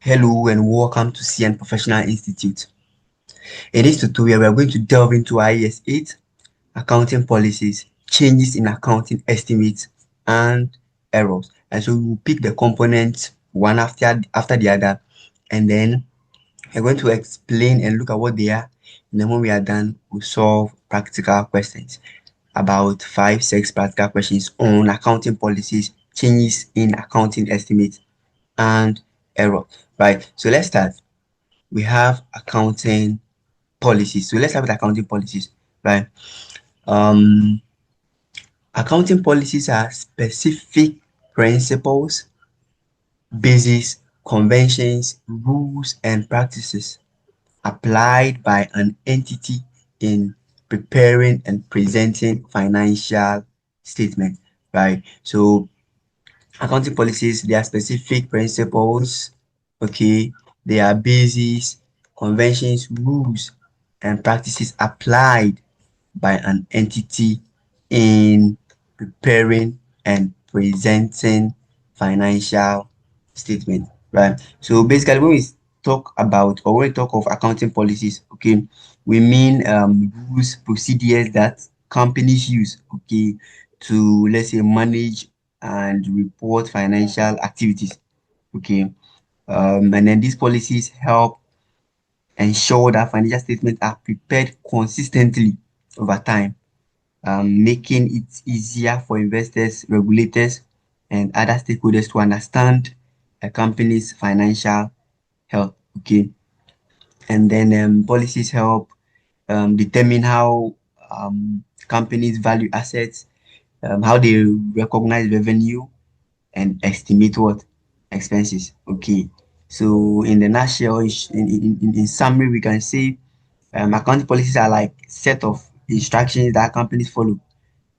Hello and welcome to CN Professional Institute. In this tutorial, we are going to delve into IAS 8, accounting policies, changes in accounting estimates, and errors. And so we will pick the components one after the other, and then we're going to explain and look at what they are. And then when we are done, we'll solve practical questions. About 5, 6 practical questions on accounting policies, changes in accounting estimates, and error. Right. So let's start. We have accounting policies. So let's start with accounting policies, right? Um, Accounting policies are specific principles, bases, conventions, rules, and practices applied by an entity in preparing and presenting financial statement, right? So accounting policies, they are specific principles, okay? They are bases, conventions, rules, and practices applied by an entity in preparing and presenting financial statement, right? So basically, when we talk about or when we talk of accounting policies, okay, we mean rules, procedures that companies use, okay, to let's say manage and report financial activities, okay. And then these policies help ensure that financial statements are prepared consistently over time, making it easier for investors, regulators, and other stakeholders to understand a company's financial health. Okay, and then policies help determine how companies value assets, how they recognize revenue, and estimate what expenses. Okay, so in the nutshell, in summary, we can say accounting policies are like set of instructions that companies follow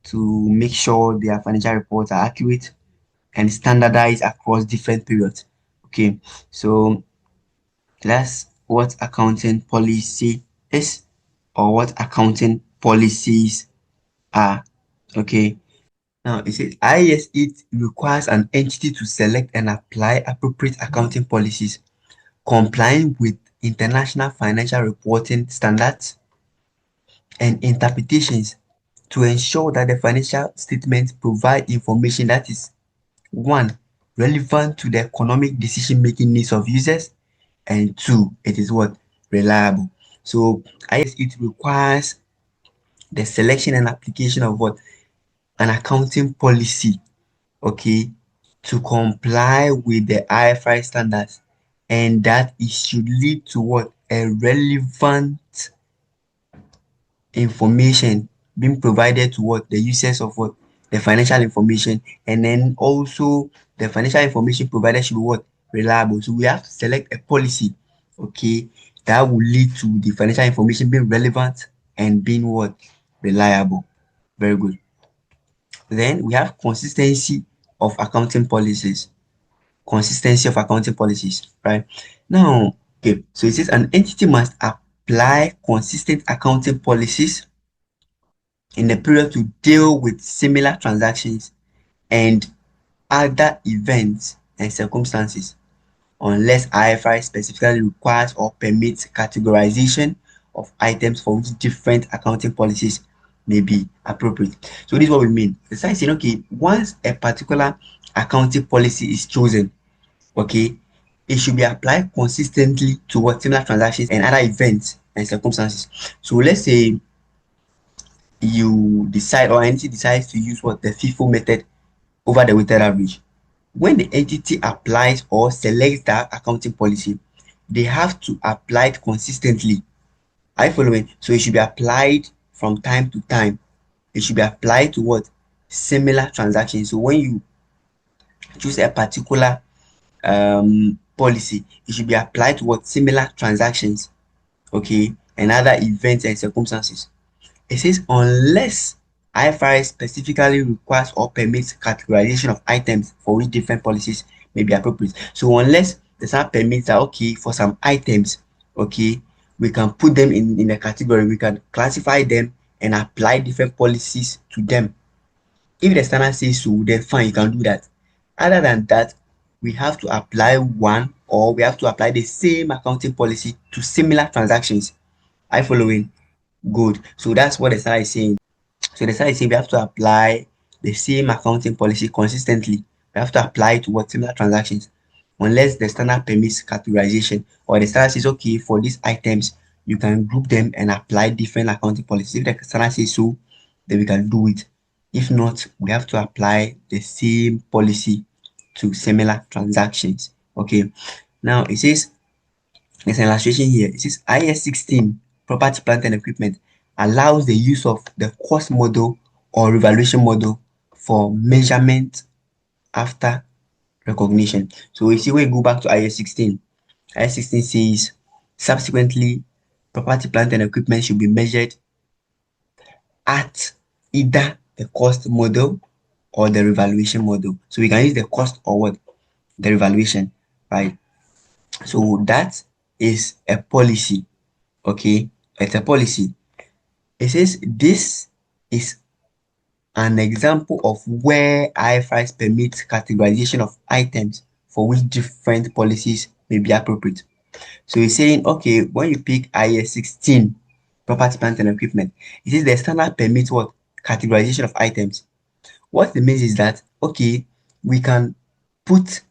to make sure their financial reports are accurate and standardized across different periods. Okay, so that's what accounting policy is, or what accounting policies are. Okay, now it says IAS it requires an entity to select and apply appropriate accounting policies complying with international financial reporting standards and interpretations to ensure that the financial statements provide information that is one, relevant to the economic decision-making needs of users, and two, it is what? Reliable. So I guess it requires the selection and application of what? An accounting policy, okay, to comply with the IFRS standards, and that it should lead to what? A relevant information being provided to what the users of what the financial information, and then also the financial information provided should be what reliable. So we have to select a policy, okay, that will lead to the financial information being relevant and being what reliable. Very good. Then we have consistency of accounting policies. Consistency of accounting policies, right? Now, okay, so it says an entity must apply consistent accounting policies in the period to deal with similar transactions and other events and circumstances unless IFRS specifically requires or permits categorization of items for which different accounting policies may be appropriate. So this is what we mean. Besides saying, okay, once a particular accounting policy is chosen, okay, it should be applied consistently to what similar transactions and other events and circumstances. So let's say you decide or entity decides to use what the FIFO method over the weighted average. When the entity applies or selects that accounting policy, they have to apply it consistently. Are you following? So it should be applied from time to time. It should be applied to what? Similar transactions. So when you choose a particular policy, it should be applied to what? Similar transactions, okay, and other events and circumstances. It says unless IFRS specifically requires or permits categorization of items for which different policies may be appropriate. So unless the some permits that okay for some items, okay, we can put them in a category, we can classify them and apply different policies to them. If the standard says so, then fine, you can do that. Other than that, we have to apply one or we have to apply the same accounting policy to similar transactions. Are you following? Good. So that's what the SAR is saying. So the SAR is saying we have to apply the same accounting policy consistently. We have to apply to what similar transactions, unless the standard permits categorization, or the standard says, okay, for these items, you can group them and apply different accounting policies. If the standard says so, then we can do it. If not, we have to apply the same policy to similar transactions. Okay. Now it says there's an illustration here. It says IS 16 property, plant, and equipment allows the use of the cost model or revaluation model for measurement after recognition. So we see when we go back to IS 16, IS 16 says subsequently property, plant, and equipment should be measured at either the cost model or the revaluation model. So we can use the cost or what? The revaluation, right? So that is a policy. Okay, it's a policy. It says this is an example of where IFRS permits categorization of items for which different policies may be appropriate. So it's saying, okay, when you pick IS 16, property, plant, and equipment, it says the standard permits what? Categorization of items. What it means is that, okay, we can put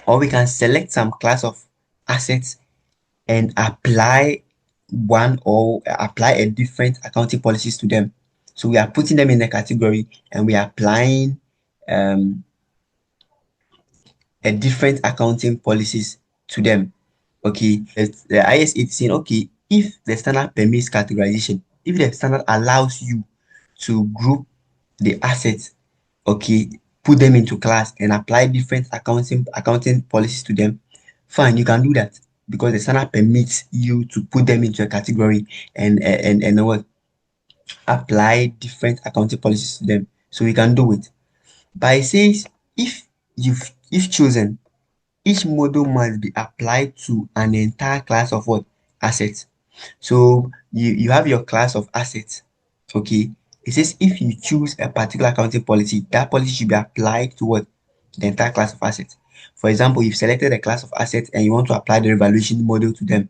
or we can select some class of assets and apply one or apply a different accounting policies to them. So we are putting them in a category and we are applying um, a different accounting policies to them. Okay, the IS 18, okay, if the standard permits categorization, if the standard allows you to group the assets, okay, put them into class and apply different accounting policies to them, fine, you can do that because the standard permits you to put them into a category and what apply different accounting policies to them. So we can do it. But it says if chosen, each model must be applied to an entire class of what? Assets. So you have your class of assets. Okay. It says if you choose a particular accounting policy, that policy should be applied to what? The entire class of assets. For example, you've selected a class of assets and you want to apply the revaluation model to them.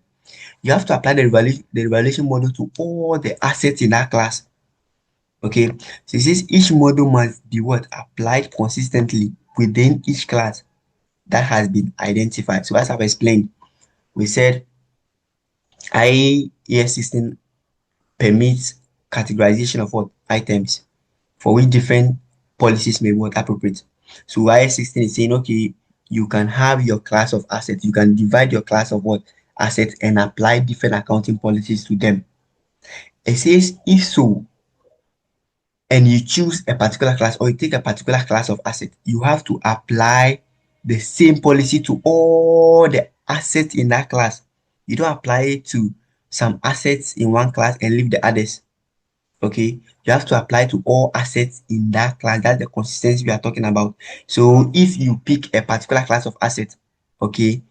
You have to apply the revaluation model to all the assets in that class. Okay. So it says each model must be what? Applied consistently within each class that has been identified. So as I've explained, we said IAS system permits categorization of what items for which different policies may be what appropriate. So IAS 16 is saying, okay, you can have your class of assets, you can divide your class of what assets and apply different accounting policies to them. It says if so, and you choose a particular class or you take a particular class of asset, you have to apply the same policy to all the assets in that class. You don't apply it to some assets in one class and leave the others. Okay, you have to apply to all assets in that class. That's the consistency we are talking about. So if you pick a particular class of assets, okay,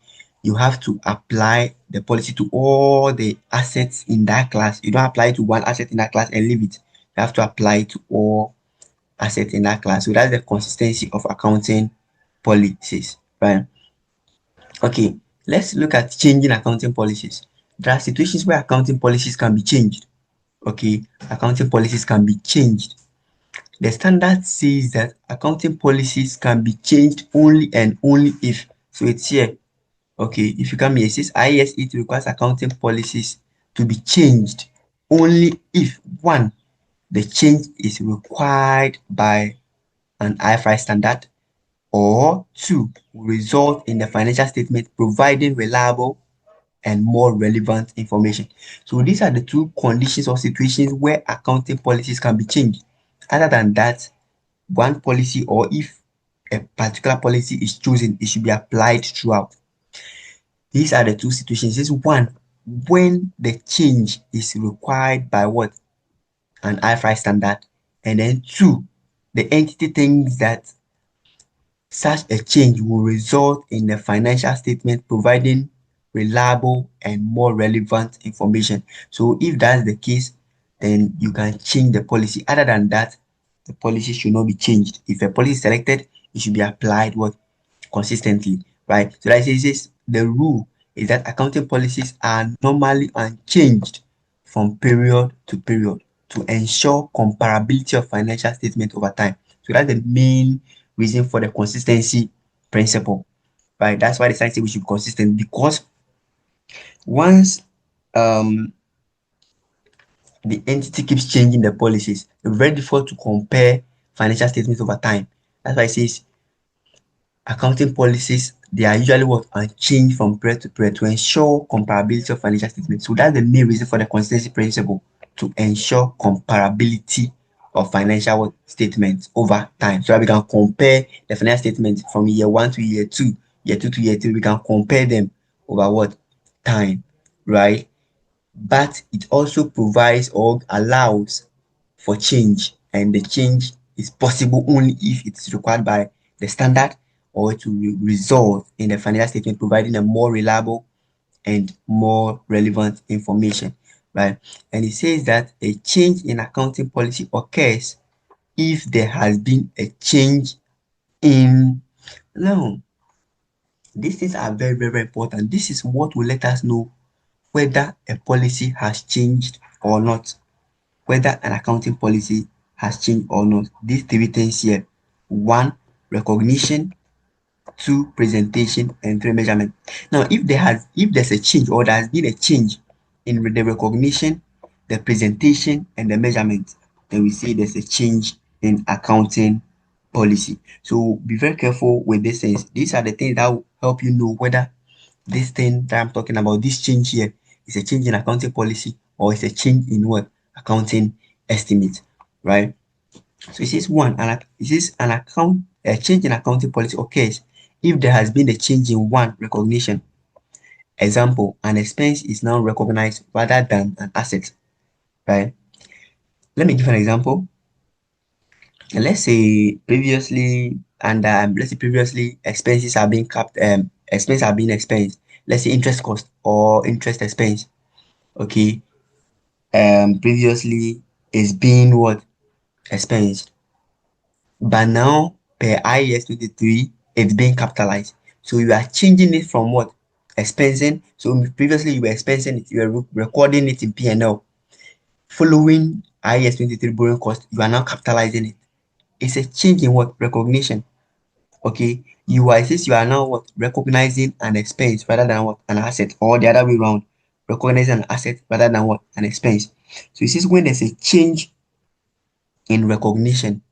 you have to apply the policy to all the assets in that class. You don't apply to one asset in that class and leave it. You have to apply to all assets in that class. So that's the consistency of accounting policies, right? Okay, let's look at changing accounting policies. There are situations where accounting policies can be changed. Okay, accounting policies can be changed. The standard says that accounting policies can be changed only and only if. So it's here. Okay, if you come here, it says IAS 8 requires accounting policies to be changed only if one, the change is required by an IFRS standard, or two, will result in the financial statement providing reliable and more relevant information. So these are the two conditions or situations where accounting policies can be changed. Other than that, one policy or if a particular policy is chosen, it should be applied throughout. These are the two situations. This one, when the change is required by what? An IFRS standard. And then two, the entity thinks that such a change will result in the financial statement providing reliable and more relevant information. So if that's the case, then you can change the policy. Other than that, the policy should not be changed. If a policy is selected, it should be applied what? Consistently, right? So that says the rule is that accounting policies are normally unchanged from period to period to ensure comparability of financial statement over time. So that's the main reason for the consistency principle, right? That's why the science say we should be consistent, because once um the entity keeps changing the policies, it's very difficult to compare financial statements over time. That's why it says accounting policies, they are usually what unchanged from period to period to ensure comparability of financial statements. So that's the main reason for the consistency principle, to ensure comparability of financial statements over time. So that we can compare the financial statements from year one to year two, year two to year three. We can compare them over what time, right? But it also provides or allows for change, and the change is possible only if it is required by the standard or to result in the financial statement providing a more reliable and more relevant information, right? And it says that a change in accounting policy occurs if there has been a change in. Now, these things are very, very important. This is what will let us know whether a policy has changed or not, whether an accounting policy has changed or not. These three things here: one, recognition; two, presentation; and three, measurement. Now, if there's a change, or there has been a change in the recognition, the presentation, and the measurement, then we say there's a change in accounting policy. So be very careful with these things. These are the things that will help you know whether this thing that I'm talking about, this change here, is a change in accounting policy or is a change in what accounting estimate, right? So it says one, it says an account a change in accounting policy occurs if there has been a change in one, recognition. Example: an expense is now recognized rather than an asset, right? Let me give an example. Let's say previously, and let's say previously expenses are being capped, expenses are being expensed. Let's say interest cost or interest expense. Okay, previously is being what expensed, but now per IAS 23 it's being capitalized. So you are changing it from what expensing. So previously you were expensing it, you were recording it in P&L. Following IAS 23 borrowing cost, you are now capitalizing it. It's a change in what recognition. Okay, you are, since you are now what recognizing an expense rather than what an asset, or the other way around, recognizing an asset rather than what an expense. So this is when there's a change in recognition,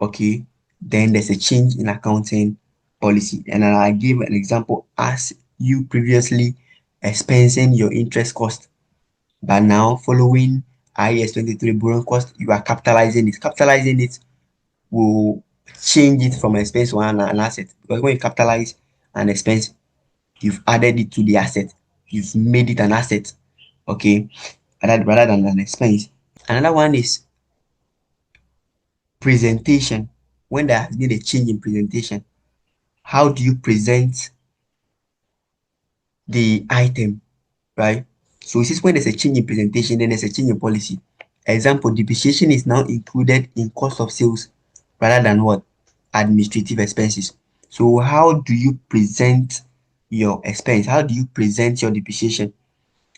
okay, then there's a change in accounting policy. And I give an example: as you previously expensing your interest cost, but now following IAS 23 borrowing cost, you are capitalizing it. Capitalizing it will change it from expense to an asset, because when you capitalize an expense, you've added it to the asset, you've made it an asset, okay, rather than an expense. Another one is presentation. When there has been a change in presentation, how do you present the item, right? So this is when there's a change in presentation, then there's a change in policy. Example: depreciation is now included in cost of sales rather than what administrative expenses. So how do you present your expense? How do you present your depreciation?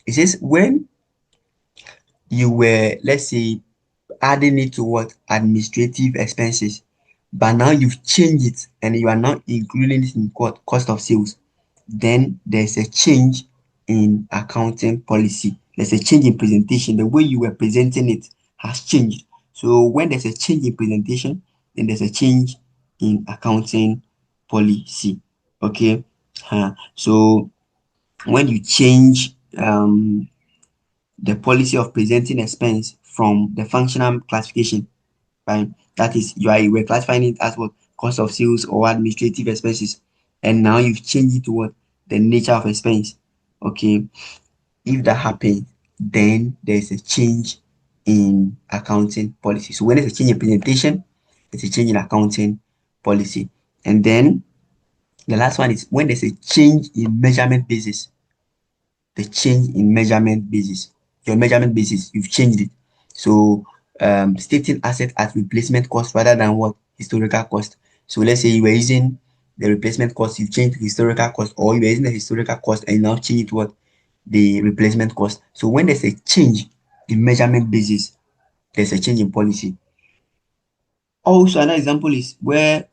It says when you were, let's say, adding it to what administrative expenses, but now you've changed it and you are now including it in what cost of sales, then there's a change in accounting policy. There's a change in presentation. The way you were presenting it has changed. So when there's a change in presentation, then there's a change in accounting policy. Okay. So when you change the policy of presenting expense from the functional classification, right? That is, you were classifying it as what cost of sales or administrative expenses, and now you've changed it to what the nature of expense. Okay, if that happens, then there's a change in accounting policy. So when there's a change in presentation, there's a change in accounting policy. And then the last one is when there's a change in measurement basis. The change in measurement basis. Your measurement basis, you've changed it. So stating asset at replacement cost rather than what historical cost. So let's say you were using the replacement cost, you change the historical cost, or you're using the historical cost and now change it to what? The replacement cost. So when there's a change in measurement basis, there's a change in policy. Also, another example is where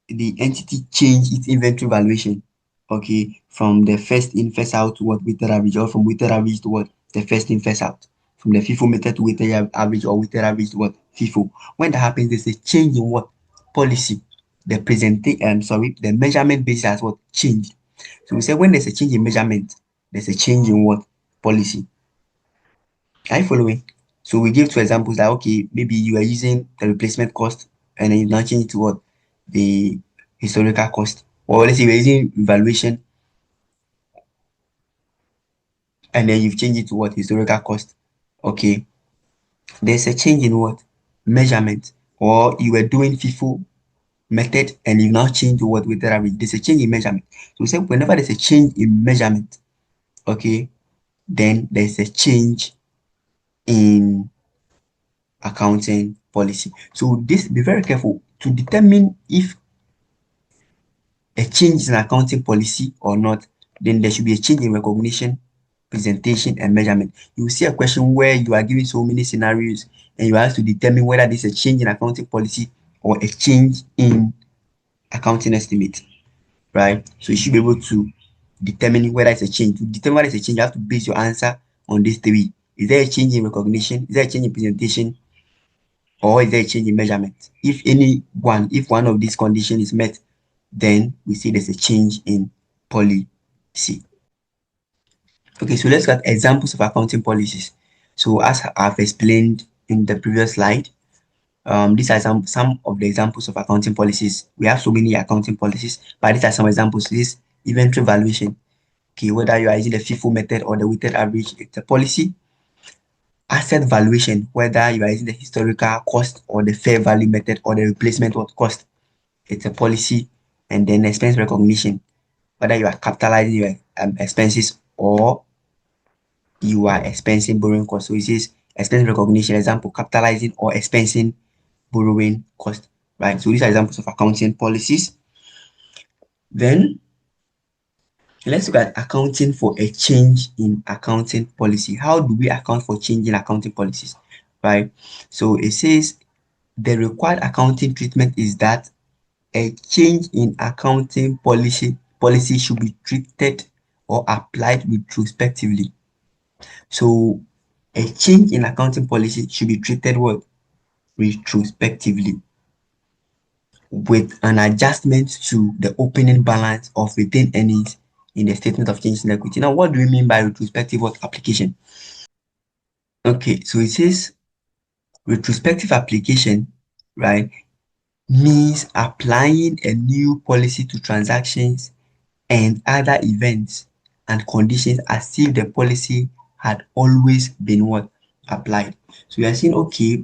the entity change its inventory valuation, okay, from the first in first out to what weighted average, or from weighted average to what the first in first out, from the FIFO method to weighted average, or weighted average to what FIFO. When that happens, there's a change in what policy. The presentation, sorry, the measurement basis has what changed. So we say when there's a change in measurement, there's a change in what policy. Are you following? So we give two examples that okay, maybe you are using the replacement cost and then you now change it to what? The historical cost. Or let's say you're using valuation and then you've changed it to what? Historical cost. Okay. There's a change in what? Measurement. Or you were doing FIFO method and you now change to what with average. There's a change in measurement. So we say whenever there's a change in measurement, okay, then there's a change in accounting policy. So this, be very careful to determine if a change in accounting policy or not, then there should be a change in recognition, presentation, and measurement. You will see a question where you are given so many scenarios and you have to determine whether this is a change in accounting policy or a change in accounting estimate, right? So you should be able to determine whether it's a change. To determine whether it's a change, you have to base your answer on these three. Is there a change in recognition? Is there a change in presentation? Or is there a change in measurement? If one of these conditions is met, then we see there's a change in policy. Okay, so let's look at examples of accounting policies. So as I've explained in the previous slide, these are some of the examples of accounting policies. We have so many accounting policies, but these are some examples. This inventory valuation. Okay, whether you are using the FIFO method or the weighted average, it's a policy. Asset valuation, whether you are using the historical cost or the fair value method or the replacement of cost, it's a policy. And then expense recognition, whether you are capitalizing your expenses or you are expensing borrowing costs. So it says expense recognition, example, capitalizing or expensing borrowing cost, right? So these are examples of accounting policies. Then let's look at accounting for a change in accounting policy. How do we account for change in accounting policies, right? So it says the required accounting treatment is that a change in accounting policy should be treated or applied retrospectively. So a change in accounting policy should be treated what? Retrospectively, with an adjustment to the opening balance of retained earnings in the statement of changes in equity. Now, what do we mean by retrospective application? Okay, so it says retrospective application, right, means applying a new policy to transactions and other events and conditions as if the policy had always been what? Applied. So we are saying, okay,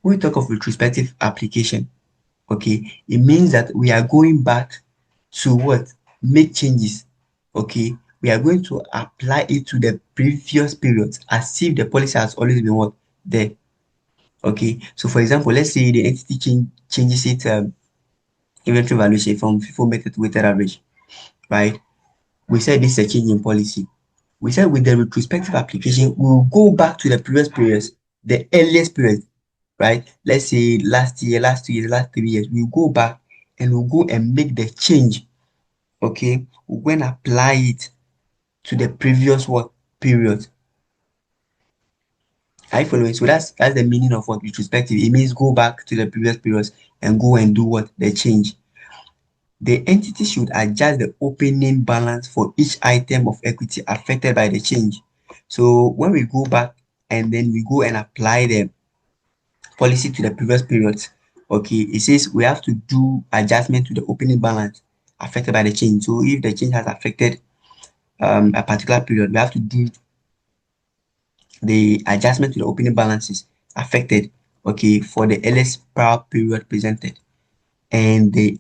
when we talk of retrospective application, okay, it means that we are going back to what? Make changes. Okay, we are going to apply it to the previous periods as if the policy has always been what? There. Okay, so for example, let's say the entity changes its inventory valuation from FIFO method to weighted average, right? We said this is a change in policy. We said with the retrospective application, we will go back to the previous periods, the earliest period, right? Let's say last year, last 2 years, last 3 years. We'll go back and we'll go and make the change. Okay, we're going to apply it to the previous what period. Are you following? So that's the meaning of what retrospective. It means go back to the previous periods and go and do what the change. The entity should adjust the opening balance for each item of equity affected by the change. So when we go back and then we go and apply the policy to the previous periods, okay, it says we have to do adjustment to the opening balance affected by the change. So if the change has affected a particular period, we have to do the adjustment to the opening balances affected, okay, for the earliest prior period presented, and the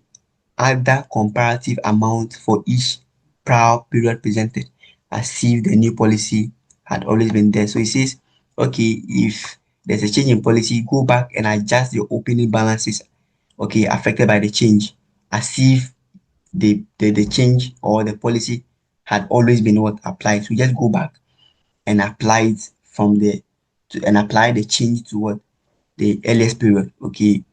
other comparative amount for each prior period presented as if the new policy had always been there. So it says, okay, if there's a change in policy, go back and adjust your opening balances, okay, affected by the change, as if the change or the policy had always been what applied. So just go back and apply it from the and apply the change to what the earliest period. Okay.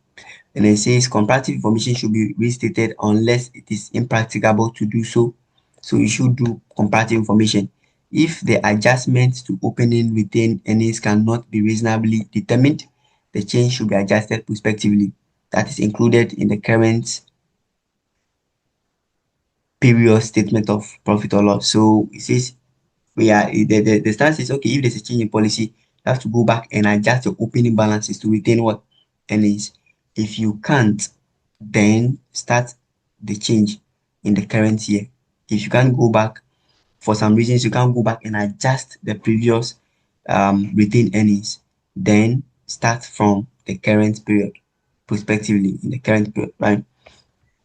And it says comparative information should be restated unless it is impracticable to do so. So you should do comparative information. If the adjustments to opening retained earnings cannot be reasonably determined, the change should be adjusted prospectively. That is included in the current period statement of profit or loss. So it says the stance is okay, if there's a change in policy, you have to go back and adjust your opening balances to retain what earnings. If you can't, then start the change in the current year. If you can't go back, for some reasons, you can't go back and adjust the previous retained earnings, then start from the current period, prospectively in the current period, right?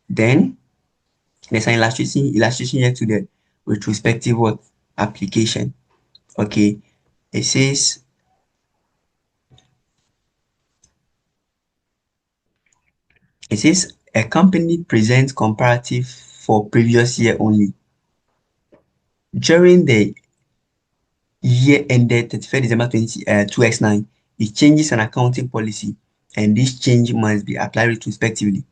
Then there's an illustration here to the retrospective what application. Okay, it says a company presents comparative for previous year only. During the year ended 31st December 2x9, it changes an accounting policy, and this change must be applied retrospectively.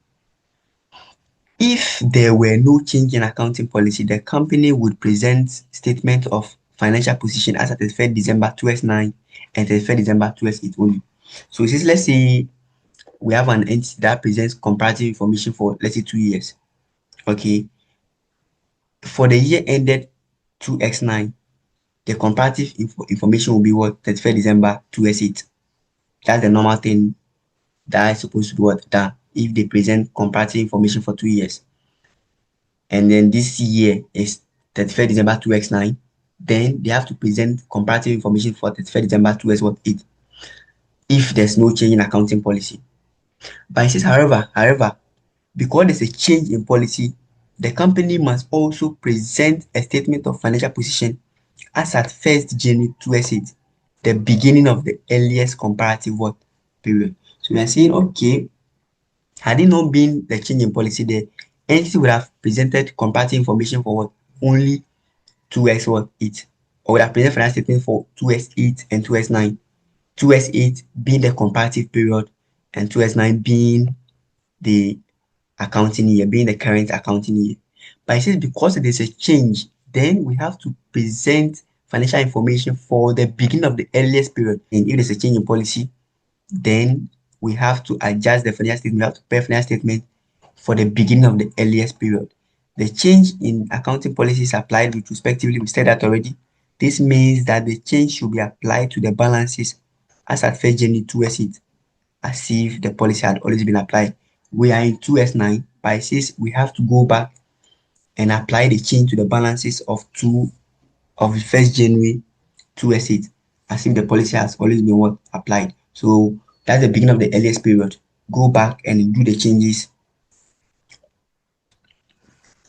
If there were no change in accounting policy, the company would present statement of financial position as at 31st December 2x9 and 31st December 2x8 only. So it says, let's say we have an entity that presents comparative information for, let's say, 2 years. Okay, for the year ended 2x9, the comparative information will be what? 31st December 2x8. That's the normal thing that is supposed to be what done if they present comparative information for 2 years. And then this year is 31st December 2x9, then they have to present comparative information for 31st December 2x8 if there's no change in accounting policy. But it says, however, because there's a change in policy, the company must also present a statement of financial position as at 1st January 2008, the beginning of the earliest comparative what period. So we are saying, okay, had it not been the change in policy, the entity would have presented comparative information for what? Only 2x what 8, or would have presented financial statement for 2x8 and 2x9. 2x8 being the comparative period and 2x9 being the accounting year, being the current accounting year. But it says because there's a change, then we have to present financial information for the beginning of the earliest period. And if there's a change in policy, then we have to adjust the financial statement. We have to prepare financial statement for the beginning of the earliest period. The change in accounting policy is applied retrospectively. We said that already. This means that the change should be applied to the balances as at 1st January 2008, as if the policy had always been applied. We are in 2S9, but it says we have to go back and apply the change to the balances of 1st January 2S8, as if the policy has always been what applied. So that's the beginning of the earliest period. Go back and do the changes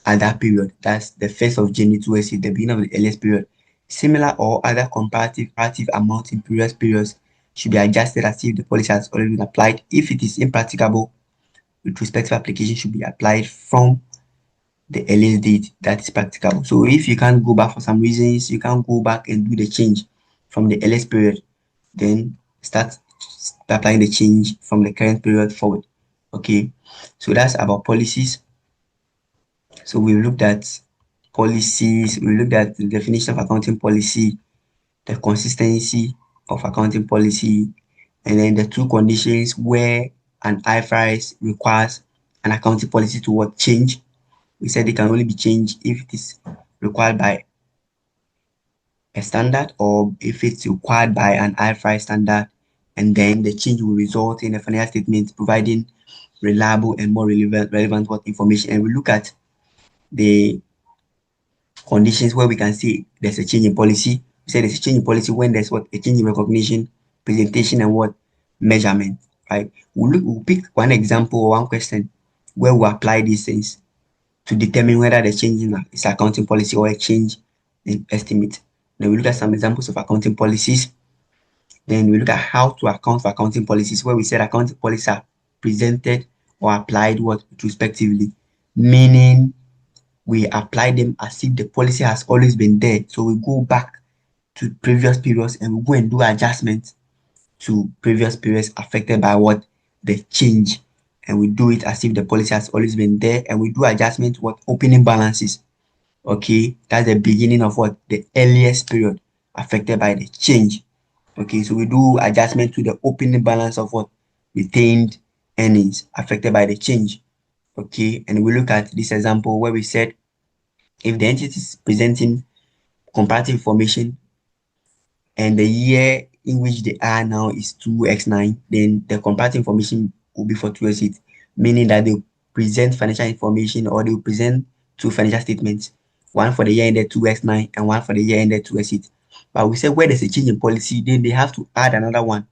at that period. That's the 1st of January 2S8, the beginning of the earliest period. Similar or other comparative amounts in previous periods should be adjusted as if the policy has already been applied. If it is impracticable, retrospective application should be applied from the earliest date that is practicable. So if you can't go back for some reasons, you can't go back and do the change from the earliest period, then start applying the change from the current period forward. Okay, so that's about policies. So we looked at policies, we looked at the definition of accounting policy, the consistency of accounting policy, and then the two conditions where an IFRS requires an accounting policy to what change. We said it can only be changed if it is required by a standard or if it's required by an IFRS standard, and then the change will result in a financial statement providing reliable and more relevant what information. And we look at the conditions where we can see there's a change in policy. We said there's a change in policy when there's what a change in recognition, presentation, and what measurement. Right? We'll pick one example or one question where we apply these things to determine whether the change in is accounting policy or a change in estimate. Then we look at some examples of accounting policies. Then we look at how to account for accounting policies, where we said accounting policies are presented or applied what retrospectively, meaning we apply them as if the policy has always been there. So we go back to previous periods and we go and do adjustments to previous periods affected by what the change, and we do it as if the policy has always been there, and we do adjustment to what opening balances. Okay, that's the beginning of what the earliest period affected by the change. Okay, so we do adjustment to the opening balance of what retained earnings affected by the change. Okay, and we look at this example where we said if the entity is presenting comparative information and the year in which they are now is 2x9, then the comparative information will be for 2x8, meaning that they present financial information, or they will present two financial statements, one for the year ended 2x9 and one for the year ended 2x8. But we said where there's a change in policy, then they have to add another one,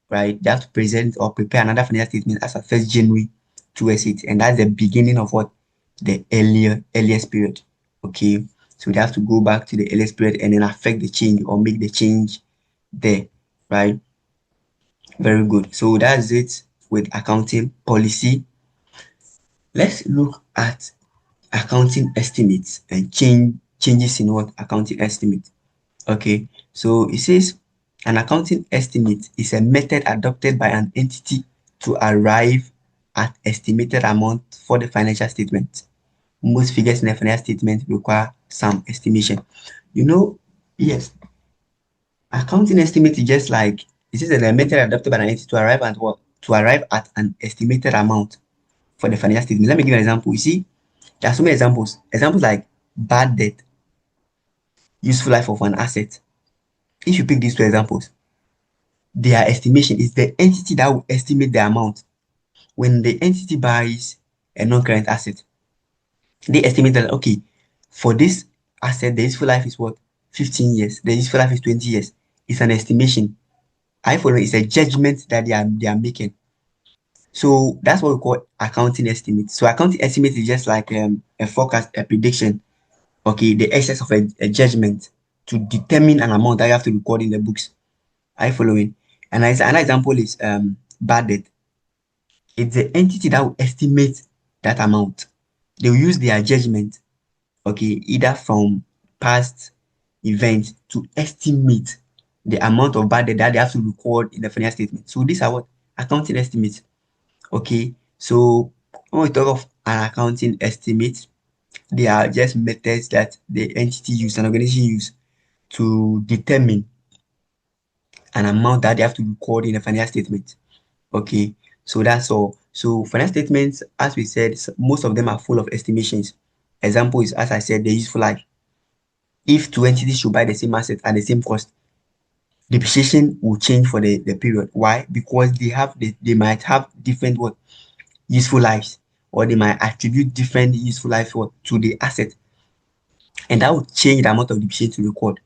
right? They have to present or prepare another financial statement as of 1st January 2x8, and that's the beginning of what the earliest period. Okay, so they have to go back to the earliest period and then affect the change or make the change there, right? Very good. So that's it with accounting policy. Let's look at accounting estimates and changes in what accounting estimate. Okay, so it says an accounting estimate is a method adopted by an entity to arrive at estimated amount for the financial statement. Most figures in the financial statement require some estimation. You know, yes, accounting estimate is just like it is a method adopted by an entity to arrive at what? To arrive at an estimated amount for the financial statement. Let me give you an example. You see, there are so many examples. Examples like bad debt, useful life of an asset. If you pick these two examples, their estimation is the entity that will estimate the amount. When the entity buys a non-current asset, they estimate that okay, for this asset, the useful life is what? 15 years. The useful life is 20 years. It's an estimation. I follow it's a judgment that they are making. So that's what we call accounting estimate. So accounting estimate is just like a forecast, a prediction. Okay, the excess of a judgment to determine an amount that you have to record in the books. Are you following? And another example is bad debt. It's the entity that will estimate that amount. They will use their judgment, okay, either from past events to estimate the amount of bad debt that they have to record in the financial statement. So these are what accounting estimates. Okay, so when we talk of an accounting estimate, they are just methods that the entity use, an organization use to determine an amount that they have to record in a financial statement. Okay, so that's all. So financial statements, as we said, most of them are full of estimations. Example is, as I said, the useful life. If two entities should buy the same asset at the same cost, depreciation will change for the period. Why? Because they might have different what useful lives, or they might attribute different useful life to the asset, and that would change the amount of depreciation to record.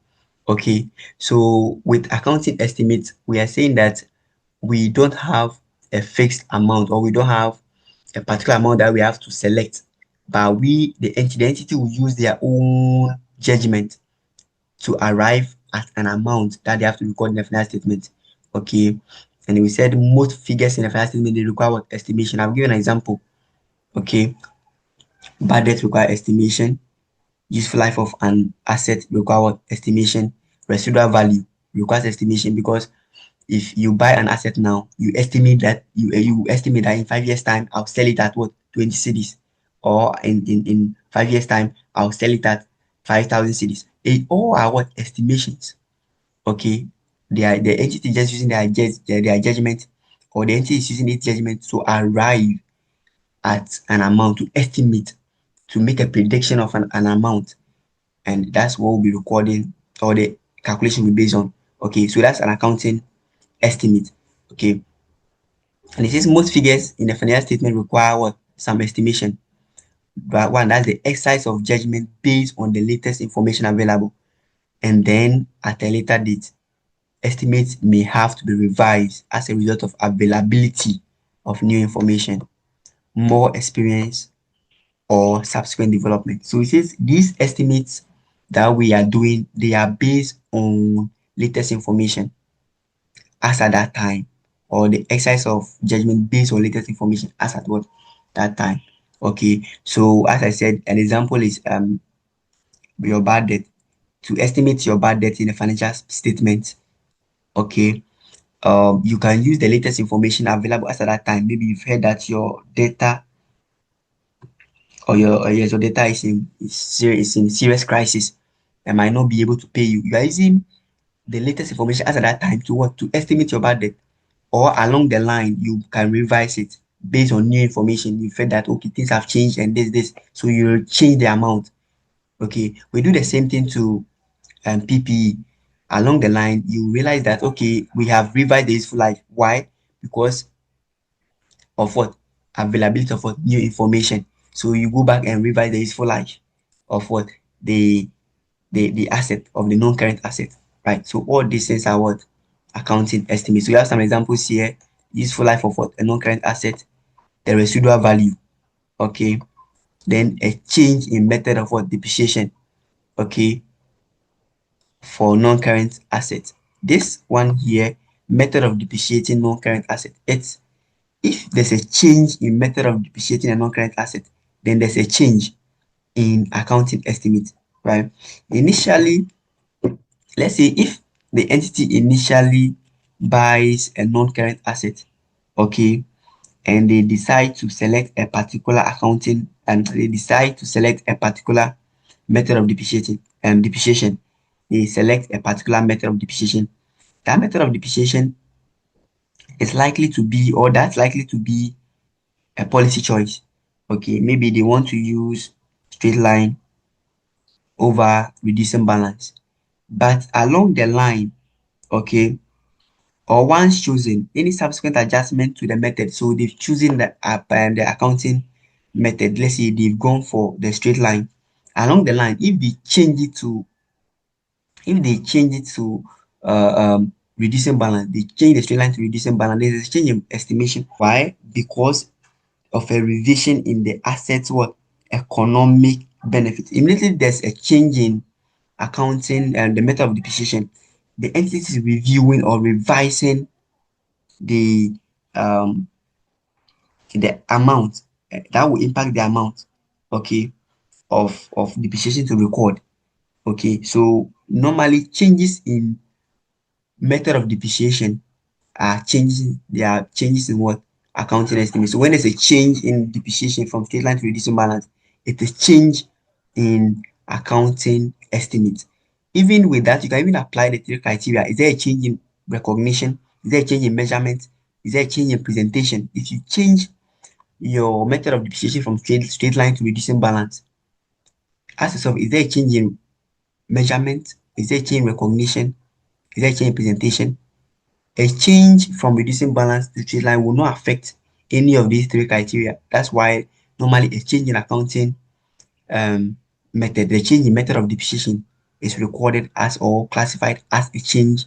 Okay, so with accounting estimates, we are saying that we don't have a fixed amount, or we don't have a particular amount that we have to select, but the entity will use their own judgment to arrive at an amount that they have to record in the financial statement. Okay, and we said most figures in the financial statement they require what estimation. I'll give you an example. Okay, bad debt require estimation, useful life of an asset require what estimation, residual value requires estimation, because if you buy an asset now, you estimate that you estimate that in 5 years time I'll sell it at what 20 cities, or in 5 years time I'll sell it at 5,000 cities. They all are what estimations. Okay, they are the entity just using their judgment, or the entity is using its judgment to arrive at an amount, to estimate, to make a prediction of an amount, and that's what we'll be recording, or the calculation will be based on. Okay, so that's an accounting estimate. Okay, and it says most figures in the financial statement require what? Some estimation. But one, that's the exercise of judgment based on the latest information available. And then at a later date, estimates may have to be revised as a result of availability of new information, more experience, or subsequent development. So it says these estimates that we are doing, they are based on latest information. as at that time, or the exercise of judgment based on latest information as at what that time. Okay, so as I said, an example is your bad debt. To estimate your bad debt in a financial statement, okay, you can use the latest information available as at that time. Maybe you've heard that your data or yes, your data is in serious crisis and might not be able to pay you. You are using the latest information as at that time to what, to estimate your bad debt, or along the line you can revise it based on new information. You felt that okay, things have changed and this, so you change the amount. Okay, we do the same thing to PPE. Along the line, you realize that okay, we have revised the useful life. Why? Because of what? Availability of what? New information. So you go back and revise the useful life of what? The the asset of the non-current asset, right? So all these things are what? Accounting estimates. So we have some examples here. Useful life of what? A non-current asset, the residual value, okay? Then a change in method of what? Depreciation, okay? For non-current assets. This one here, method of depreciating non-current asset. It's if there's a change in method of depreciating a non-current asset, then there's a change in accounting estimate, right? Initially, let's say if the entity initially buys a non-current asset, okay, and they decide to select a particular accounting and they decide to select a particular method of depreciation, they select a particular method of depreciation. That method of depreciation is likely to be, or that's likely to be, a policy choice. Okay, maybe they want to use straight line over reducing balance, but along the line, okay, or once chosen, any subsequent adjustment to the method. So they've chosen the accounting method. Let's say they've gone for the straight line. Along the line, if they change it to reducing balance, they change the straight line to reducing balance. There's a change in estimation. Why? Because of a revision in the assets what economic benefit. Immediately there's a change in accounting and the method of depreciation. The entity is reviewing or revising the um the amount that will impact the amount, okay, of depreciation to record. Okay, so normally changes in method of depreciation are changes there are changes in what? Accounting estimate. So when there's a change in depreciation from straight line to reducing balance, it is change in accounting estimate. Even with that, you can even apply the three criteria. Is there a change in recognition? Is there a change in measurement? Is there a change in presentation? If you change your method of depreciation from straight line to reducing balance, ask yourself, is there a change in measurement? Is there a change in recognition? Is there a change in presentation? A change from reducing balance to straight line will not affect any of these three criteria. That's why normally a change in accounting method, the change in method of depreciation is recorded as or classified as a change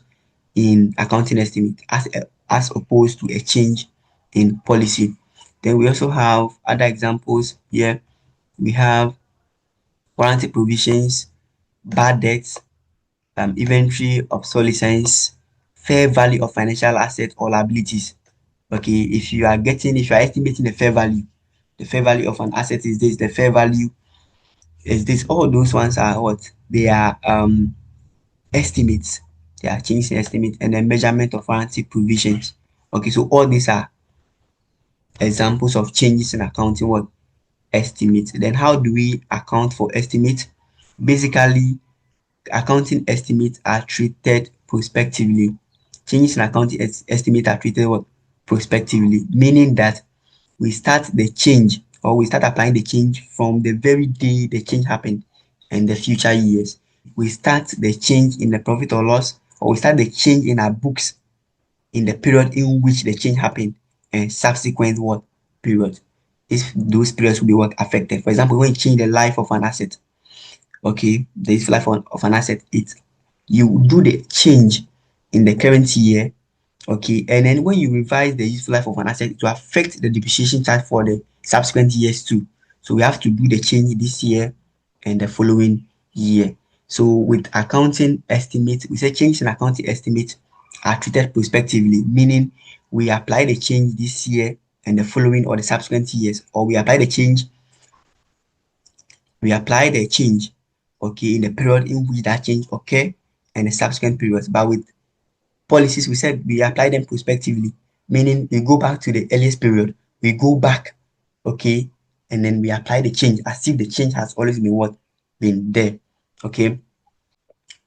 in accounting estimate as opposed to a change in policy. Then we also have other examples here. We have warranty provisions, bad debts, inventory obsolescence, fair value of financial assets or liabilities. Okay, if you are estimating the fair value of an asset is this, the fair value is this. All those ones are what? They are estimates. They are changes in estimate and the measurement of warranty provisions. Okay, so all these are examples of changes in accounting what? Estimates. Then how do we account for estimates? Basically, accounting estimates are treated prospectively. Changes in accounting estimate are treated what? Prospectively, meaning that we start the change or we start applying the change from the very day the change happened in the future years. We start the change in the profit or loss, or we start the change in our books in the period in which the change happened and subsequent what period. If those periods will be what affected. For example, when you change the life of an asset, okay, the useful life of an asset, it you do the change in the current year, okay, and then when you revise the useful life of an asset, it will affect the depreciation charge for the subsequent years too. So we have to do the change this year and the following year. So with accounting estimate, we say change in accounting estimate are treated prospectively, meaning we apply the change this year and the following or the subsequent years, or we apply the change, okay, in the period in which that change occur and the subsequent periods. But with policies, we said we apply them prospectively, meaning we go back to the earliest period, we go back, okay, and then we apply the change as if the change has always been what been there, okay.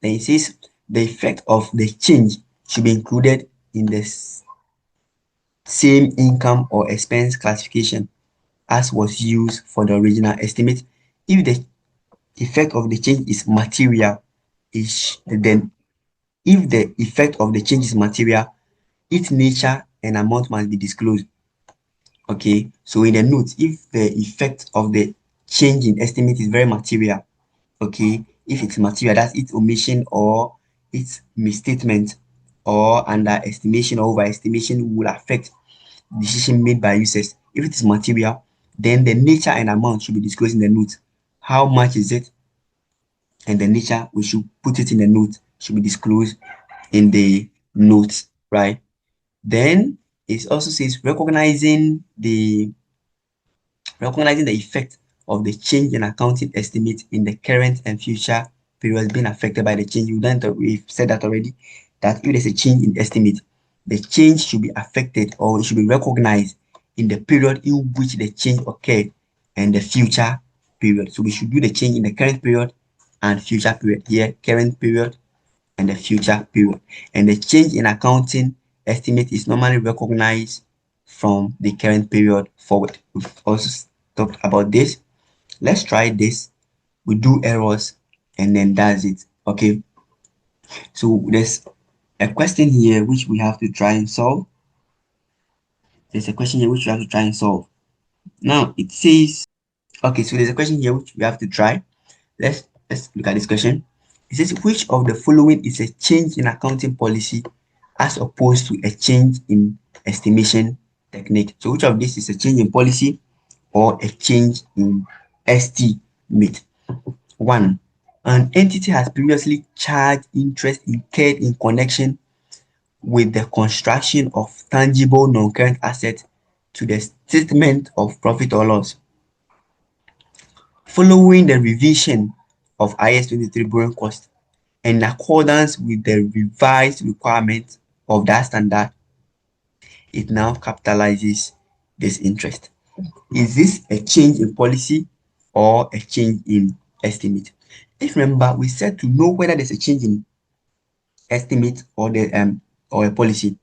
Then it says the effect of the change should be included in the same income or expense classification as was used for the original estimate. If the effect of the change is material, then if the effect of the change is material, its nature and amount must be disclosed. Okay, so in the notes, if the effect of the change in estimate is very material, okay, if it's material, that's its omission or its misstatement or underestimation or overestimation will affect decision made by users. If it is material, then the nature and amount should be disclosed in the note. How much is it? And the nature, we should put it in the note, should be disclosed in the notes, right? Then it also says recognizing the effect of the change in accounting estimate in the current and future periods being affected by the change. We've said that already, that if there's a change in estimate, the change should be affected or it should be recognized in the period in which the change occurred and the future period. So we should do the change in the current period and future period. Here, current period and the future period. And the change in accounting estimate is normally recognized from the current period forward. We've also talked about this. Let's try this. We do errors and then that's it. Okay. So there's a question here which we have to try and solve. There's a question here which we have to try and solve. Now it says, okay, so there's a question here which we have to try. Let's look at this question. It says, which of the following is a change in accounting policy as opposed to a change in estimation technique? So which of this is a change in policy or a change in estimate? One, an entity has previously charged interest incurred in connection with the construction of tangible non-current assets to the statement of profit or loss. Following the revision of IS 23 borrowing cost and in accordance with the revised requirements of that standard, it now capitalizes this interest. Is this a change in policy or a change in estimate? If remember, we said to know whether there's a change in estimate or a policy.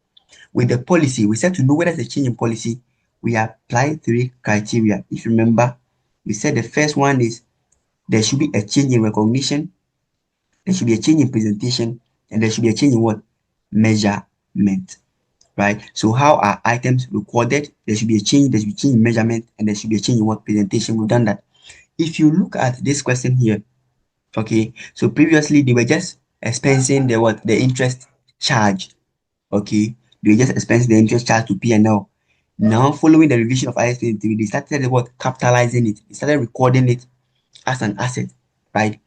With the policy, we said to know whether there's a change in policy, we apply 3 criteria. If you remember, we said the first one is there should be a change in recognition, there should be a change in presentation, and there should be a change in what? Measurement, right? So how are items recorded? There should be a change in measurement, and there should be a change in what? Presentation. We've done that. If you look at this question here, okay, so previously they were just expensing the interest charge, okay, they were just expensing the interest charge to P&L. Now, following the revision of IS 23, they started capitalizing it. They started recording it as an asset, right?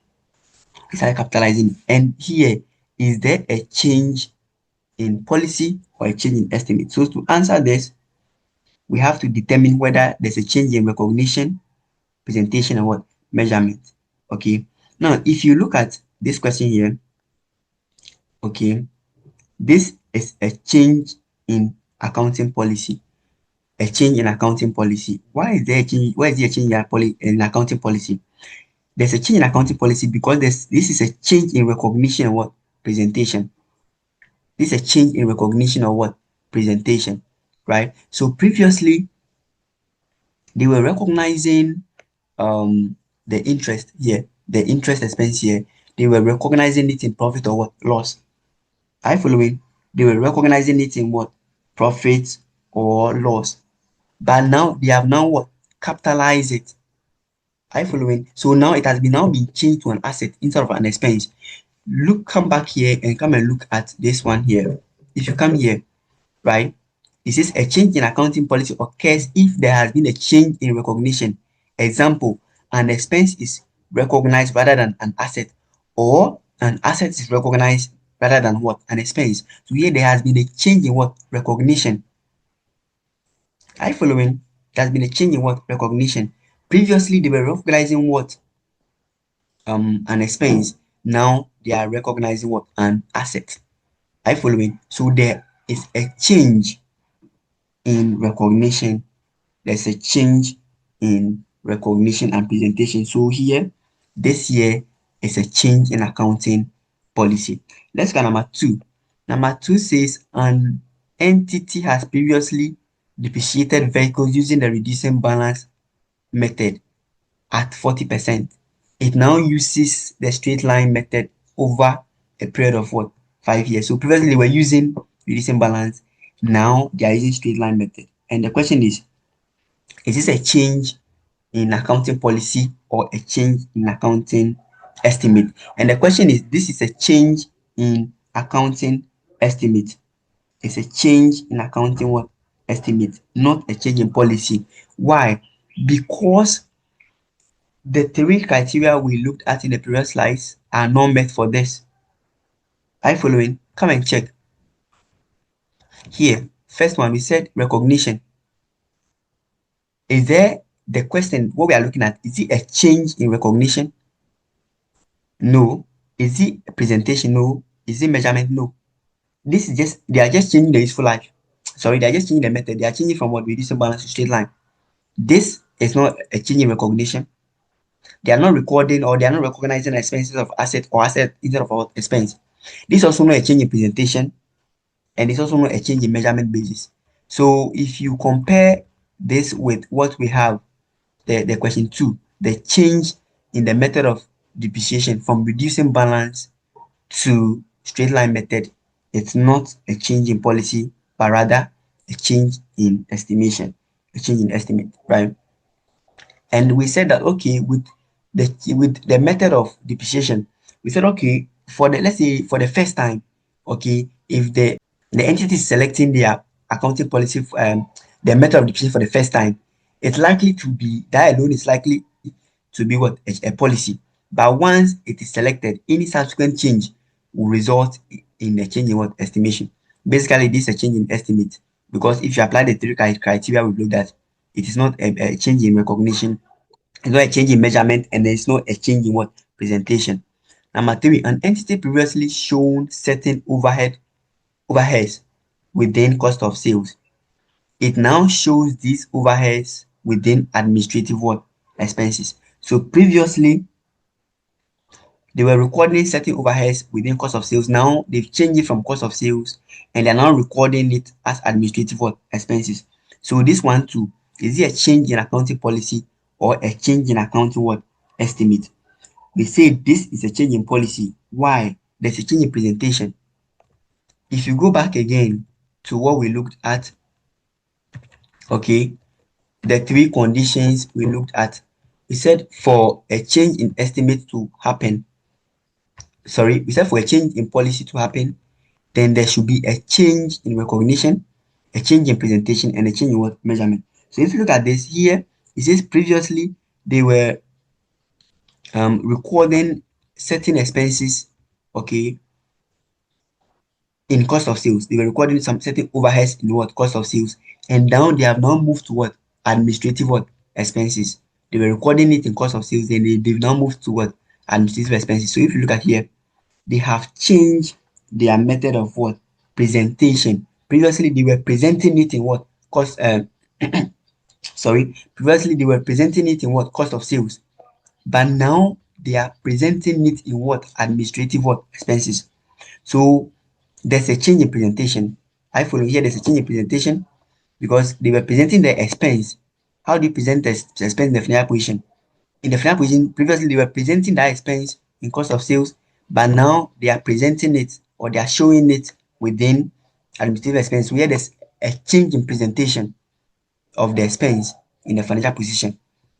They started capitalizing it. And here, is there a change in policy or a change in estimate? So to answer this, we have to determine whether there's a change in recognition, presentation, and what? Measurement. Okay. Now, if you look at this question here, okay, this is a change in accounting policy. A change in accounting policy. Why is there a change? Why is there a change in accounting policy? There's a change in accounting policy because this is a change in recognition of what? Presentation. This is a change in recognition of what? Presentation, right? So previously, they were recognizing the interest here, the interest expense here. They were recognizing it in profit or what? Loss. Are you following? They were recognizing it in what? Profit or loss. But now they have now what? Capitalize it. Are you following? So now it has been changed to an asset instead of an expense. Come back here and come and look at this one here. If you come here, right, it says a change in accounting policy occurs if there has been a change in recognition. Example, an expense is recognized rather than an asset, or an asset is recognized rather than what? An expense. So here there has been a change in what? Recognition. Are you following? There has been a change in what? Recognition. Previously, they were recognizing what? An expense. Now they are recognizing what? An asset. Are you following? So there is a change in recognition. There's a change in recognition and presentation. So here, this year is a change in accounting policy. Let's go at number two. Number two says an entity has previously depreciated vehicles using the reducing balance method at 40%. It now uses the straight line method over a period of what? 5 years. So previously they were using reducing balance. Now they are using straight line method. And the question is this a change in accounting policy or a change in accounting estimate? And the question is, this is a change in accounting estimate. It's a change in accounting what? Estimate, not a change in policy. Why? Because the three criteria we looked at in the previous slides are not met for this. Are you following? Come and check. Here, first one, we said recognition. Is there the question, what we are looking at, is it a change in recognition? No. Is it a presentation? No. Is it measurement? No. This is just, they are just changing the useful life. Sorry, they are just changing the method. They are changing from what? Reducing balance to straight line. This is not a change in recognition. They are not recording or they are not recognizing expenses of asset or asset instead of expense. This is also not a change in presentation, and it's also not a change in measurement basis. So if you compare this with what we have, the question two, the change in the method of depreciation from reducing balance to straight line method, it's not a change in policy, but rather a change in estimation, a change in estimate, right? And we said that okay, with the method of depreciation, we said okay, for the, let's say for the first time, okay, if the entity is selecting their accounting policy, the method of depreciation for the first time, it's likely to be, that alone is likely to be what? A policy. But once it is selected, any subsequent change will result in a change in what? Estimation. Basically, this is a change in estimate, because if you apply the three criteria we looked at, it is not a change in recognition, it's not a change in measurement, and there is no a change in what? Presentation. Number three, an entity previously shown certain overheads within cost of sales. It now shows these overheads within administrative what? Expenses. So previously they were recording certain overheads within cost of sales. Now they've changed it from cost of sales and they're now recording it as administrative what? Expenses. So this one too, is it a change in accounting policy or a change in accounting what? Estimate? We say this is a change in policy. Why? There's a change in presentation. If you go back again to what we looked at, okay, the three conditions we looked at, we said for a change in estimate to happen, sorry, we said for a change in policy to happen, then there should be a change in recognition, a change in presentation, and a change in what? Measurement. So if you look at this here, it says previously they were recording certain expenses, okay, in cost of sales. They were recording some certain overheads in what? Cost of sales. And now they have now moved to what? Administrative what? Expenses. They were recording it in cost of sales, then they've now moved to what? Administrative expenses. So if you look at here, they have changed their method of what? Presentation. Previously, they were presenting it in what? Cost, sorry. Previously, they were presenting it in what? Cost of sales. But now they are presenting it in what? Administrative what? Expenses. So there's a change in presentation. I follow here, there's a change in presentation because they were presenting the expense. How do you present the expense in the financial position? In the financial position, previously they were presenting that expense in cost of sales, but now they are presenting it or they are showing it within administrative expense, where there's a change in presentation of the expense in the financial position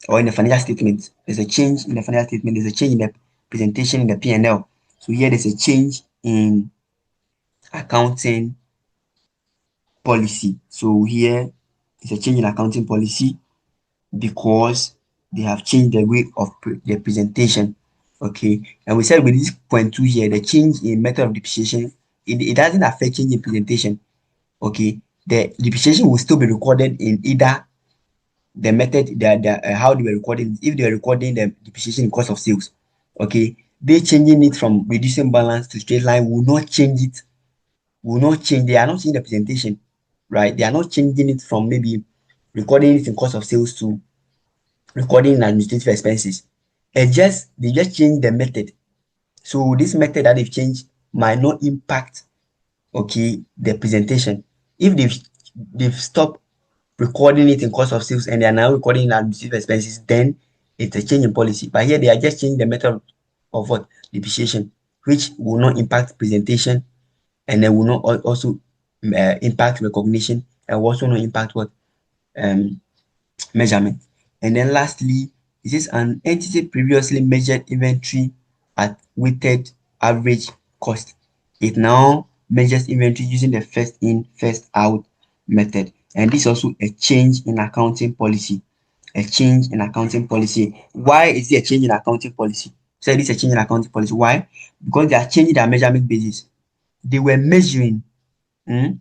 or in the financial statement. There's a change in the financial statement, there's a change in the presentation in the P&L. So here there's a change in accounting policy. So here is a change in accounting policy because they have changed the way of the presentation. Okay, and we said with this point two here, the change in method of depreciation, it doesn't affect change in presentation. Okay, the depreciation will still be recorded in either the method, how they were recording. If they were recording the depreciation in cost of sales, okay, they changing it from reducing balance to straight line will not change it, will not change. They are not changing the presentation, right? They are not changing it from maybe recording it in cost of sales to recording in administrative expenses. It just they just change the method. So this method that they've changed might not impact, okay, the presentation. If they've stopped recording it in cost of sales and they are now recording in administrative expenses, then it's a change in policy. But here they are just changing the method of what depreciation, which will not impact presentation, and then will not also impact recognition, and will also not impact what um measurement. And then lastly, this is an entity previously measured inventory at weighted average cost. It now measures inventory using the first in, first out method. And this is also a change in accounting policy. A change in accounting policy. Why is there a change in accounting policy? So this is a change in accounting policy. Why? Because they are changing their measurement basis. They were measuring, mm,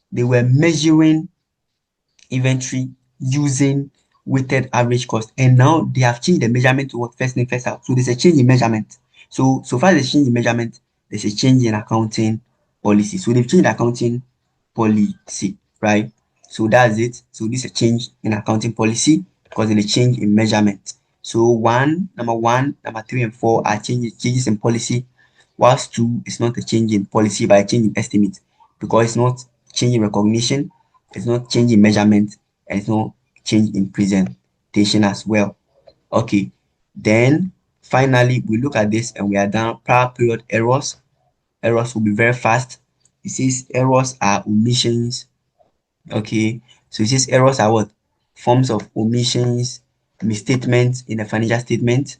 they were measuring inventory using weighted average cost, and now they have changed the measurement to what first in first out. So there's a change in measurement. So far there's a change in measurement, there's a change in accounting policy. So they've changed the accounting policy, right? So that's it. So this is a change in accounting policy because of the change in measurement. So one, number three, and four are changes in policy, whilst two is not a change in policy but a change in estimate, because it's not change in recognition, it's not change in measurement, and it's not change in presentation as well. Okay, then finally we look at this and we are done. Prior period errors. Errors will be very fast. It says errors are omissions. Okay, so it says errors are what? Forms of omissions, misstatements in a financial statement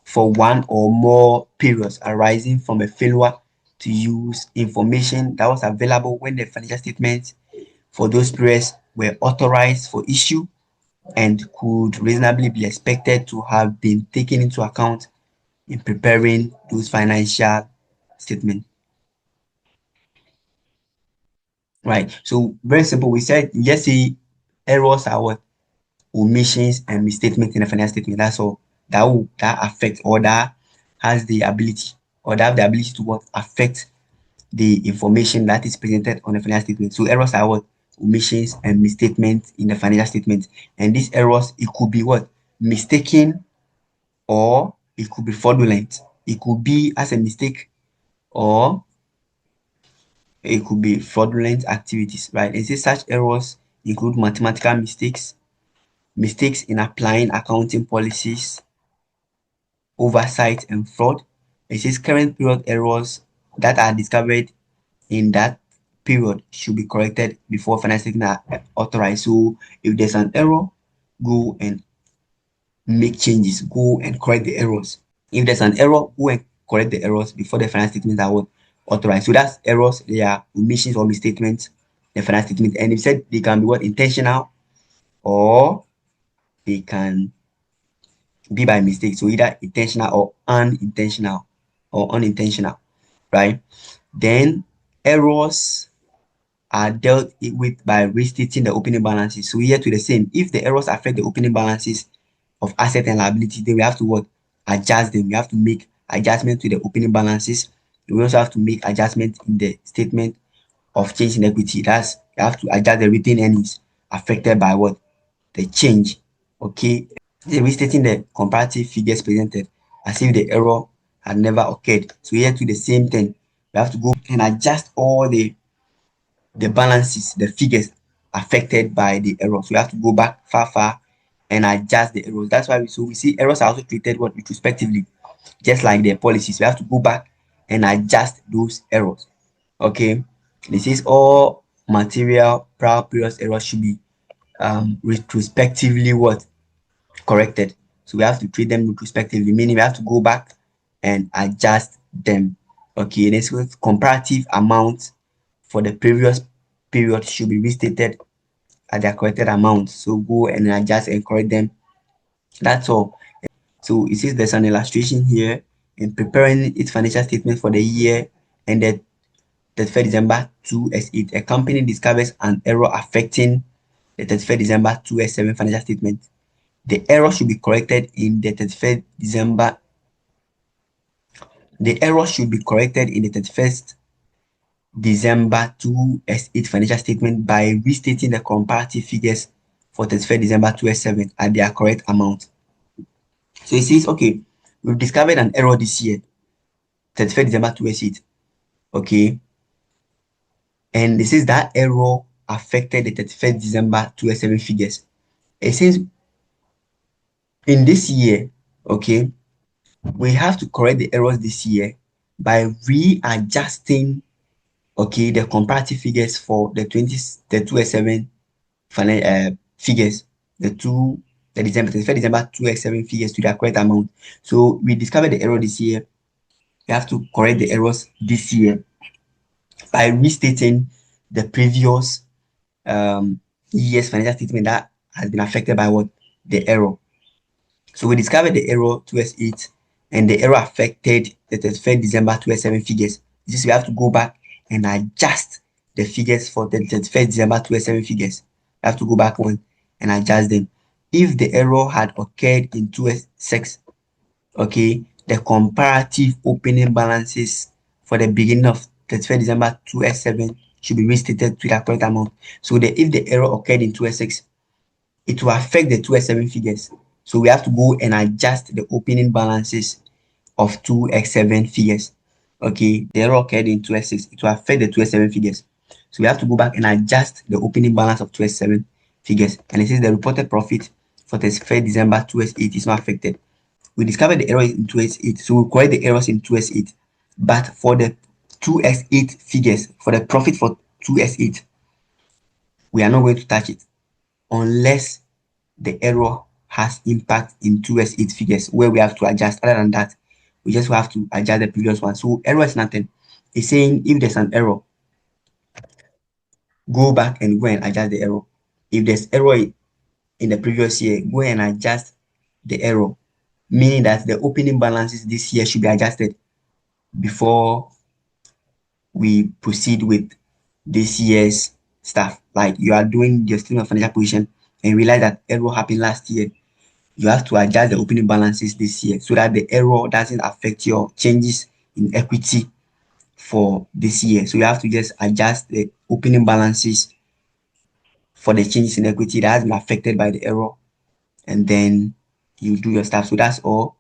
for one or more periods arising from a failure to use information that was available when the financial statements for those periods were authorized for issue and could reasonably be expected to have been taken into account in preparing those financial statements. Right. So very simple. We said just say errors are what? Omissions and misstatements in a financial statement. That's all. That affect, or that has the ability, or that have the ability to what? Affect the information that is presented on the financial statement. So errors are what? Omissions and misstatements in the financial statement. And these errors, it could be what? Mistaken, or it could be fraudulent. It could be as a mistake, or it could be fraudulent activities, right? And say such errors include mathematical mistakes, mistakes in applying accounting policies, oversight, and fraud. It says current period errors that are discovered in that period should be corrected before financial statements are authorized. So if there's an error, go and make changes, go and correct the errors. If there's an error, go and correct the errors before the financial statements are authorized. So that's errors, they are omissions or misstatements, the financial statement. And it said they can be what? Intentional, or they can be by mistake. So either intentional or unintentional, right? Then errors are dealt with by restating the opening balances. So here to the same. If the errors affect the opening balances of asset and liability, then we have to what? Adjust them. We have to make adjustment to the opening balances. We also have to make adjustment in the statement of change in equity. That's, you have to adjust the retained earnings affected by what? The change. Okay. Restating the comparative figures presented as if the error had never occurred. So here to the same thing. We have to go and adjust all the balances, the figures affected by the error. So we have to go back far and adjust the errors. That's why we see errors are also treated what? Retrospectively, just like the policies. We have to go back and adjust those errors. Okay. This is all material prior period errors should be retrospectively what? Corrected. So we have to treat them retrospectively, meaning we have to go back and adjust them. Okay, next one, comparative amounts for the previous period should be restated at their corrected amount. So go and adjust and correct them. That's all. So it says there's an illustration here. in preparing its financial statement for the year ended 31st December 2S8, a company discovers an error affecting the 31st December 2S7 financial statement. The error should be corrected in the 31st December. The error should be corrected in the 31st December 2S8 financial statement by restating the comparative figures for 31st December 2S7 at their correct amount. So it says, okay, we've discovered an error this year, 31st December 2S8. Okay. And this is that error affected the 31st December 2S7 figures. It says in this year, okay, we have to correct the errors this year by readjusting, okay, the comparative figures for the 2S7 figures, the December 31st December 2S7 figures to their correct amount. So we discovered the error this year. We have to correct the errors this year by restating the previous year's financial statement that has been affected by what? The error. So we discovered the error 2S8 and the error affected the 31st December 2S7 figures. This we have to go back and adjust the figures for the 31st December 2S7 figures. We have to go back one and adjust them. If the error had occurred in 2S6, okay, the comparative opening balances for the beginning of 31st December 2S7 should be restated to the correct amount. So if the error occurred in 2S6, it will affect the 2S7 figures. So we have to go and adjust the opening balances of 2S7 figures. Okay, the error occurred in 2S6, it will affect the 2S7 figures. So we have to go back and adjust the opening balance of 2S7 figures. And it says the reported profit for the 31st December 2S8 is not affected. We discovered the error in 2S8, so we correct the errors in 2S8. But for the 2S8 figures, for the profit for 2S8, we are not going to touch it unless the error has impact in 2S8 figures where we have to adjust. Other than that, we just have to adjust the previous one. So error is nothing. It's saying if there's an error, go back and go and adjust the error. If there's error in the previous year, go and adjust the error, meaning that the opening balances this year should be adjusted before we proceed with this year's stuff. Like you are doing your statement of financial position and realize that error happened last year, you have to adjust the opening balances this year so that the error doesn't affect your changes in equity for this year. So you have to just adjust the opening balances for the changes in equity that has been affected by the error, and then you do your stuff. So that's all.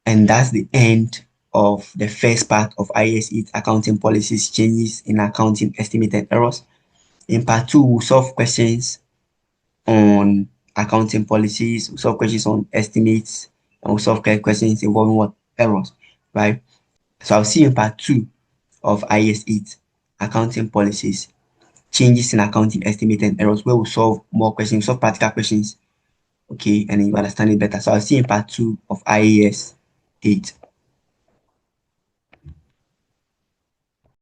And that's the end of the first part of IAS 8 accounting policies, changes in accounting estimated errors. In part 2, we'll solve questions on accounting policies, we'll solve questions on estimates, and we'll solve questions involving what? Errors, right? So I'll see you in part 2 of IAS 8 accounting policies, changes in accounting estimate and errors, where we'll solve more questions, solve practical questions, okay, and you understand it better. So I'll see you in part 2 of IAS 8.